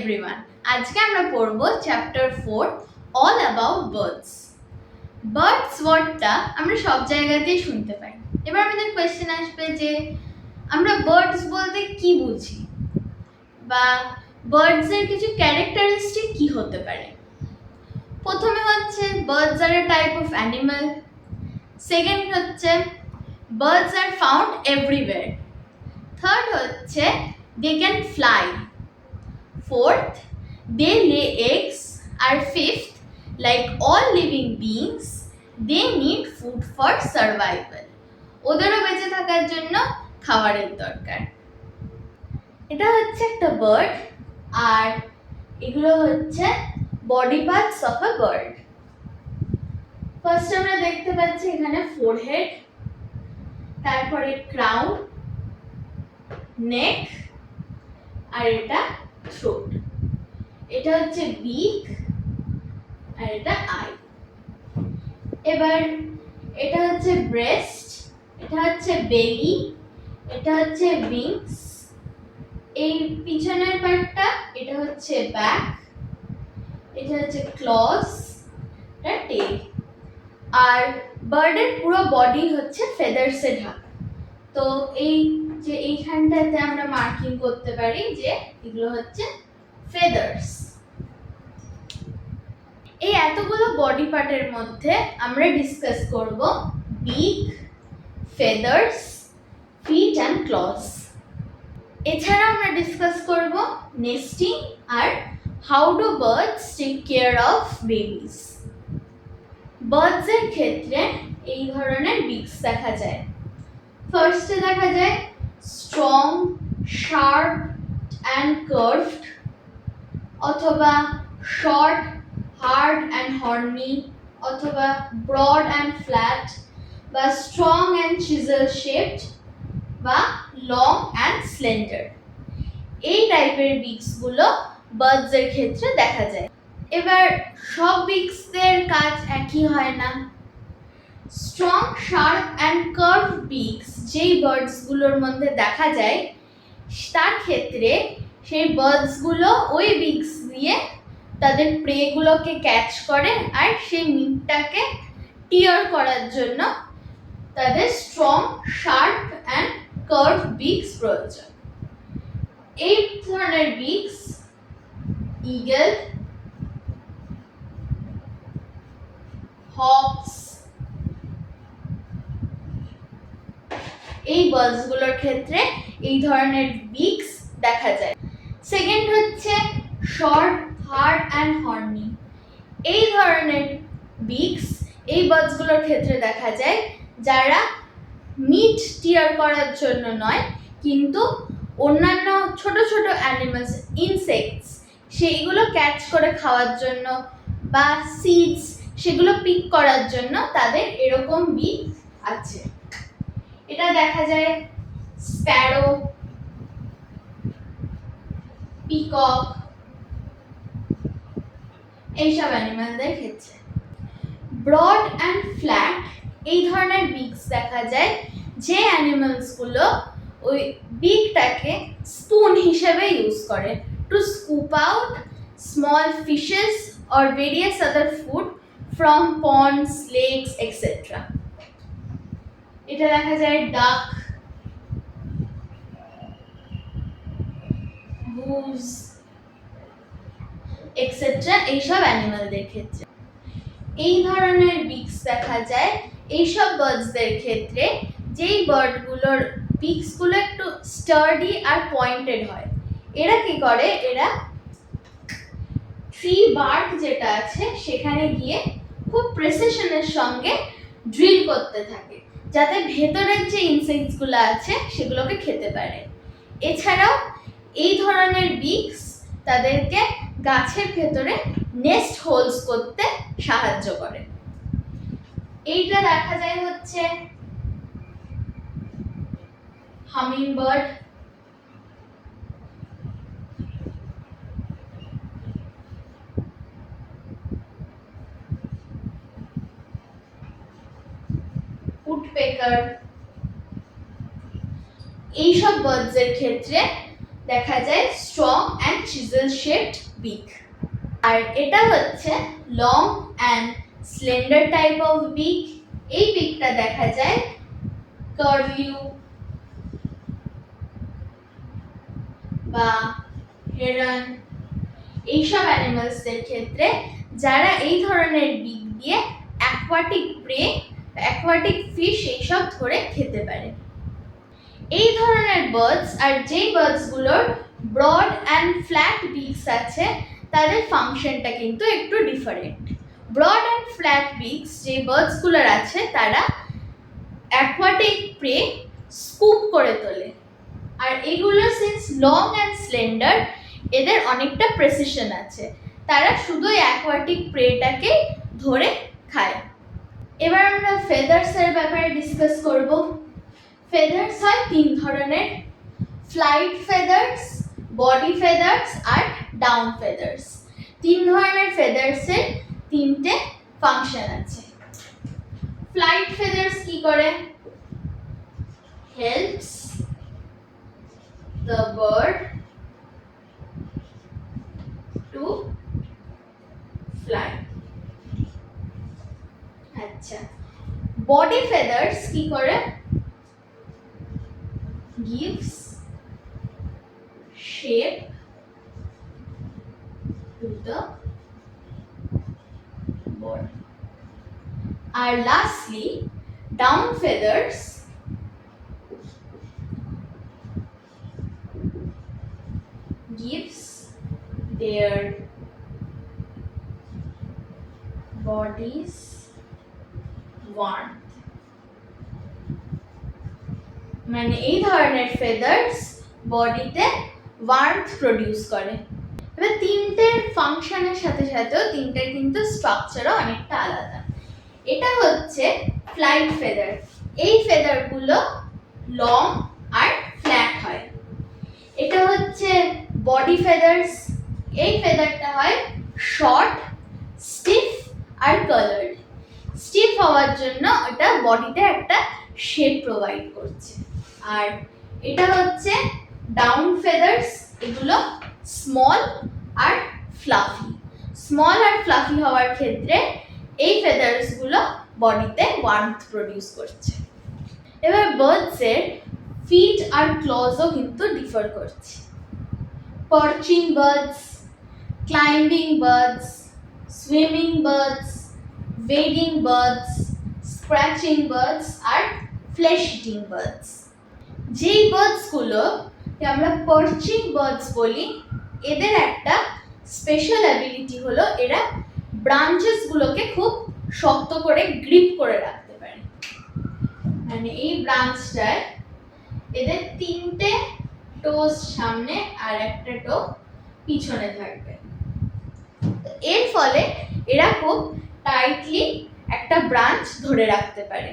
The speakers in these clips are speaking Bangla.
everyone. আজকে আমরা পড়ব chapter 4 all about birds. Birds ওয়ার্ডটা আমরা সব জায়গাতেই শুনতে পাই। এবার আমাদের কোয়েশ্চেন আসবে যে আমরা বার্ডস বলতে কি বুঝি, বা বার্ডস এর কিছু ক্যারেক্টারিস্টিক কি হতে পারে। প্রথমে হচ্ছে birds are a type of animal. Second হচ্ছে birds are found everywhere. Third হচ্ছে they can fly. Fourth, they lay eggs. And fifth, like all living beings, they need food for survival. ওদেরও বেঁচে থাকার জন্য খাবারের দরকার। এটা হচ্ছে একটা বার্ড, আর এগুলো হচ্ছে body parts of a bird. First আমরা দেখতে পাচ্ছি এখানে ফোরহেড, তারপরে ক্রাউন, নেক, আর এটা থ্রোট। এটা হচ্ছে বিক, আর এটা আই। এবার এটা হচ্ছে ব্রেস্ট, এটা হচ্ছে বেলি, এটা হচ্ছে উইংস, এই পিছনের পার্টটা এটা হচ্ছে ব্যাক, এটা হচ্ছে ক্লজ, এটা টেল। আর বার্ডের পুরো বডি হচ্ছে ফেদার্সে ঢাকা। তো এই যে এইখানটাতে আমরা মার্কিং করতে পারি যে এগুলো হচ্ছে ফেদার্স। এই এতগুলো বডি পার্টের মধ্যে আমরা ডিসকাস করব বিক, ফেদার্স, ফিট অ্যান্ড ক্লজ। এছাড়া আমরা ডিসকাস করব নেস্টিং আর how do birds take care of babies. Birds এর ক্ষেত্রে এই ধরনের বিকস দেখা যায়। ফার্স্টে দেখা যায় স্ট্রং, শার্প অ্যান্ড কার্ভড, অথবা শর্ট, হার্ড অ্যান্ড হর্নি, অথবা ব্রড অ্যান্ড ফ্ল্যাট, বা স্ট্রং অ্যান্ড চিজেল শেপড, বা লং অ্যান্ড স্লেন্ডার। এই টাইপের বিকসগুলো বার্ডস এর ক্ষেত্রে দেখা যায়। এবার সব বিকসের কাজ একই হয় না। Strong, sharp and curve b cos যেই বার্ডসগুলোর মধ্যে দেখা যায়, তার ক্ষেত্রে সেই বার্ডসগুলো ওই বিকস দিয়ে তাদের প্রেগুলোকে ক্যাচ করে, আর সেই মিটটাকে টিয়ার করার জন্য তাদের strong, sharp and curve b cos প্রয়োজন। এই ধরনের বিকস ঈগল, হকস, এই বার্ডসগুলোর ক্ষেত্রে এই ধরনের বিকস দেখা যায়। সেকেন্ড হচ্ছে শর্ট, হার্ড অ্যান্ড হর্নি। এই ধরনের বিকস এই বার্ডসগুলোর ক্ষেত্রে দেখা যায়, যারা মিট টিয়ার করার জন্য নয়, কিন্তু অন্যান্য ছোট ছোট অ্যানিমালস, ইনসেক্টস, সেইগুলো ক্যাচ করে খাওয়ার জন্য, বা সিডস সেগুলো পিক করার জন্য তাদের এরকম বিক আছে। এটা দেখা যায় স্প্যারো, পিকক, এইসব অ্যানিমালদের ক্ষেত্রে। ব্রড অ্যান্ড ফ্ল্যাট এই ধরনের বিকস দেখা যায় যে অ্যানিমালসগুলো ওই বিকটাকে স্পুন হিসেবে ইউজ করে to scoop out small fishes or various other food from ponds, lakes etcetera. এটা দেখা যায় ডাক, গুজ এক্সেট্রা এইসব অ্যানিমালদের ক্ষেত্রে। এই ধরনের বিকস দেখা যায় এইসব বার্ডসদের ক্ষেত্রে যেই বার্ডগুলোর বিকসগুলো একটু স্টার্ডি আর পয়েন্টেড হয়। এরা কি করে, এরা ট্রি বার্ক যেটা আছে সেখানে গিয়ে খুব প্রেসিশনের সঙ্গে ড্রিল করতে থাকে, যাতে ভেতরের যে ইনসেক্টসগুলো আছে সেগুলোকে খেতে পারে। এছাড়াও এই ধরনের বিকস তাদেরকে গাছের ভেতরে নেস্ট হোলস করতে সাহায্য করে। এইটা দেখা যায় হচ্ছে হামিংবার্ড, উডপেকার। এইসব বার্ডসের ক্ষেত্রে দেখা যায় strong and chisel shaped beak. আর এটা হচ্ছে long and slender type of বিক। এই বিকটা দেখা যায় কার্লিউ বা হেরন এইসব অ্যানিমালসদের ক্ষেত্রে, যারা এই ধরনের বিক দিয়ে অ্যাকোয়াটিক প্রে, অ্যাকোয়াটিক ফিশ এইসব ধরে খেতে পারে। এই ধরনের বার্ডস আর যেই বার্ডসগুলোর ব্রড অ্যান্ড ফ্ল্যাট বিকস আছে তাদের ফাংশনটা কিন্তু একটু different. Broad and flat beaks যে বার্ডসগুলোর আছে তারা অ্যাকোয়াটিক প্রে স্কুপ করে তোলে, আর এগুলো সিন্স লং অ্যান্ড স্লেন্ডার এদের অনেকটা প্রেসিশন আছে, তারা শুধু অ্যাকোয়াটিক প্রেটাকে ধরে খায়। এবার আমরা ফেদার্সের ব্যাপারে ডিসকাস করব। ফেদার্স হয় তিন ধরনের, ফ্লাইট ফেদার্স, বডি ফেদার্স আর ডাউন ফেদার্স। তিন ধরনের ফেদার্সের তিনটে ফাংশন আছে। ফ্লাইট ফেদার্স কি করে? Helps the bird to fly. আচ্ছা, body feathers কি করে? gives shape to the body. R lastly, down feathers gives their bodies warmth. মানে এই ধরনের ফেদার্স বডিতে ওয়ার্মথ প্রডিউস করে। এবার তিনটের ফাংশনের সাথে সাথেও তিনটের কিন্তু স্ট্রাকচারও অনেকটা আলাদা। এটা হচ্ছে ফ্লাইট ফেদার। এই ফেদারগুলো লং আর ফ্ল্যাট হয়। এটা হচ্ছে বডি ফেদার্স। এই ফেদারটা হয় শর্ট, স্টিফ আর কালার্ড। স্টিফ হওয়ার জন্য এটা বডিতে একটা শেপ প্রোভাইড করছে। আর এটা হচ্ছে ডাউন ফেদার্স। এগুলো স্মল আর ফ্লাফি। স্মল আর ফ্লাফি হওয়ার ক্ষেত্রে এই ফেদার্সগুলো বডিতে ওয়ার্মথ প্রডিউস করছে। এবার বার্ডসের ফিট আর ক্লজও কিন্তু ডিফার করছে। Perching birds, climbing birds, swimming birds, wading birds, scratching birds আর ফ্লেশ ইটিং বার্ডস। যেই বার্ডসগুলোকে আমরা পার্চিং বার্ডস বলি, এদের একটা স্পেশাল অ্যাবিলিটি হলো এরা ব্রাঞ্চেসগুলোকে খুব শক্ত করে গ্রিপ করে রাখতে পারে। মানে এই ব্রাঞ্চটায় এদের তিনটে টোজ সামনে আর একটা টো পিছনে থাকবে। এর ফলে এরা খুব টাইটলি একটা ব্রাঞ্চ ধরে রাখতে পারে।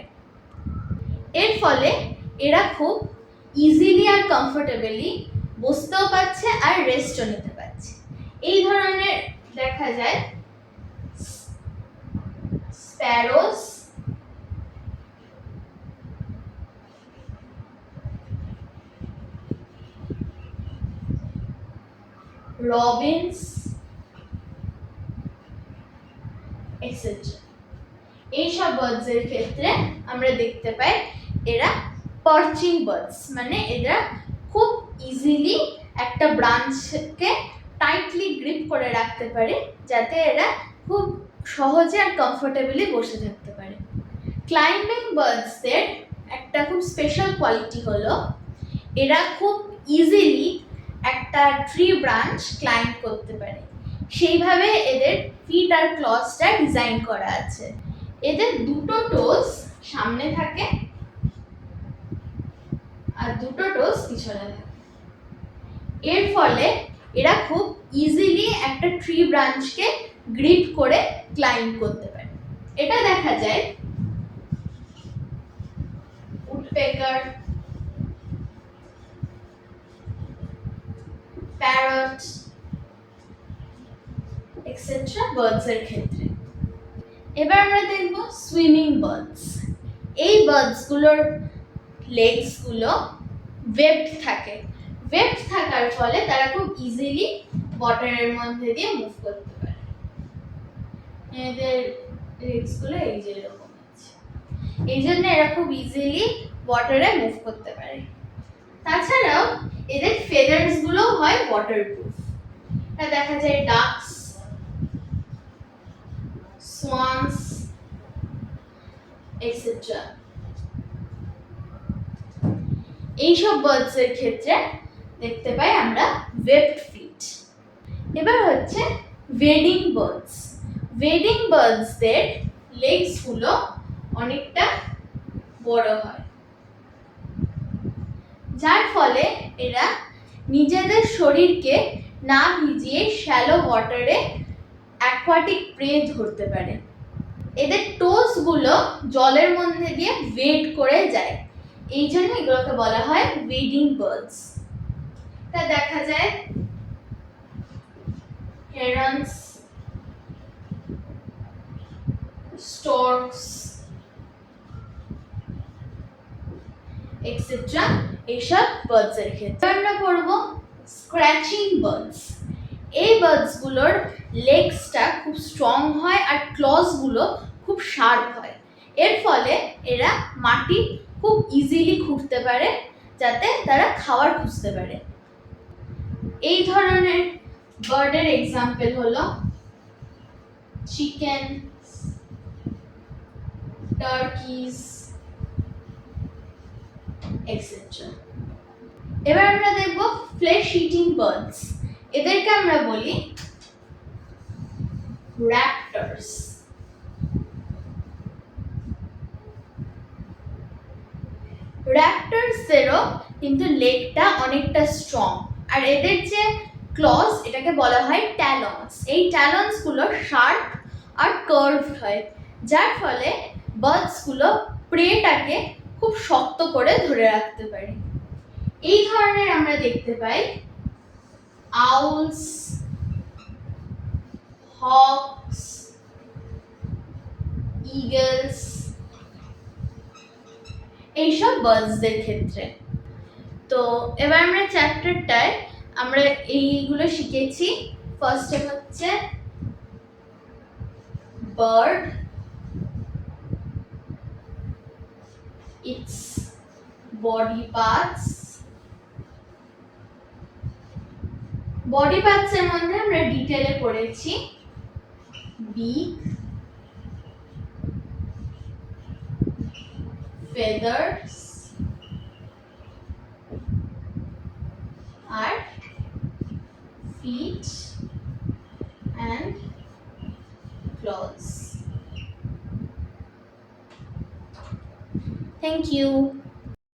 এর ফলে এরা খুব ইজিলি আর কমফোর্টেবলি বসতেও পারছে আর রেস্টও নিতে পারছে। এই ধরনের দেখা যায় স্প্যারোস, রবিনস এটসেট্রা। এইসব বার্ডসের ক্ষেত্রে আমরা দেখতে পাই এরা পার্চিং বার্ডস, মানে এরা খুব ইজিলি একটা ব্রাঞ্চকে টাইটলি গ্রিপ করে রাখতে পারে যাতে এরা খুব সহজে আর কমফোর্টেবলি বসে থাকতে পারে। ক্লাইম্বিং বার্ডসদের একটা খুব স্পেশাল কোয়ালিটি হলো এরা খুব ইজিলি একটা ট্রি ব্রাঞ্চ ক্লাইম্ব করতে পারে। সেইভাবে এদের ফিট আর ক্লজটা ডিজাইন করা আছে। এদের দুটো টোজ সামনে থাকে আর দুটো টোজ পিছনে থাকে। এর ফলে এরা খুব ইজিলি একটা ট্রি ব্রাঞ্চকে গ্রিপ করে ক্লাইম্ব করতে পারে। এটা দেখা যায় উডপেকার, প্যারট এটসেট্রা বার্ডসের ক্ষেত্রে। এবার আমরা দেখব সুইমিং বার্ডস। এই বার্ডসগুলোর লেগসগুলো ওয়েবড থাকে। ওয়েবড থাকার ফলে তারা খুব ইজিলি ওয়াটারের মধ্যে দিয়ে মুভ করতে পারে। এদের লেগসগুলো এই যে এরকম আছে, এই জন্য এরা খুব ইজিলি ওয়াটারে মুভ করতে পারে। তাছাড়াও এদের ফেদার্স গুলো হয় ওয়াটারপ্রুফ। এটা দেখা যায় ডাকস, সোয়ানস এটসেট্রা। এইসব বার্ডস এর ক্ষেত্রে দেখতে পাই আমরা ওয়েবড ফিট। এবার হচ্ছে ওয়েডিং বার্ডস। ওয়েডিং বার্ডসদের লেগস গুলো অনেকটা বড় হয়, যার ফলে এরা নিজেদের শরীরকে না ভিজিয়ে শ্যালো ওয়াটারে অ্যাকোয়াটিক প্রে ধরতে পারে। এদের টোস গুলো জলের মধ্যে দিয়ে ওয়েড করে যায়, এই জন্য এগুলোকে বলা হয় ওয়েডিং বার্ডস। তা দেখা যায় হেরন্স, স্টর্কস এটসেট্রা এইসব বার্ডস এর ক্ষেত্রে। আমরা পড়ব স্ক্র্যাচিং বার্ডস। এই বার্ডস গুলোর লেগসটা খুব স্ট্রং হয় আর ক্লজ গুলো খুব শার্প হয়। এর ফলে এরা মাটি খুব ইজিলি খুঁড়তে পারে, যাতে তারা খাবার খুঁজতে পারে। এই ধরনের বার্ডের এক্সাম্পল হলো চিকেন, টার্কিজ এটসেট্রা। এবার আমরা দেখব ফ্লেশ ইটিং বার্ডস। এদেরকে আমরা বলি র্যাপটরস। র্যাপটরসেরও কিন্তু লেগটা অনেকটা স্ট্রং, আর এদের যে ক্লজ এটাকে বলা হয় ট্যালন্স। এই ট্যালন্স গুলো শার্প আর কার্ভড হয়, যার ফলে বার্ডস গুলো প্রেটাকে খুব শক্ত করে ধরে রাখতে পারে। এই ধরনের আমরা দেখতে পাই আউলস, হকস, ইগলস এইসব বার্ডসদের ক্ষেত্রে। তো এবার আমরা চ্যাপ্টারটায় আমরা এইগুলো শিখেছি। ফার্স্টে হচ্ছে bird, it's body parts. Body parts এর মধ্যে আমরা ডিটেইলে পড়েছি বিক, feathers R feet and claws. Thank you.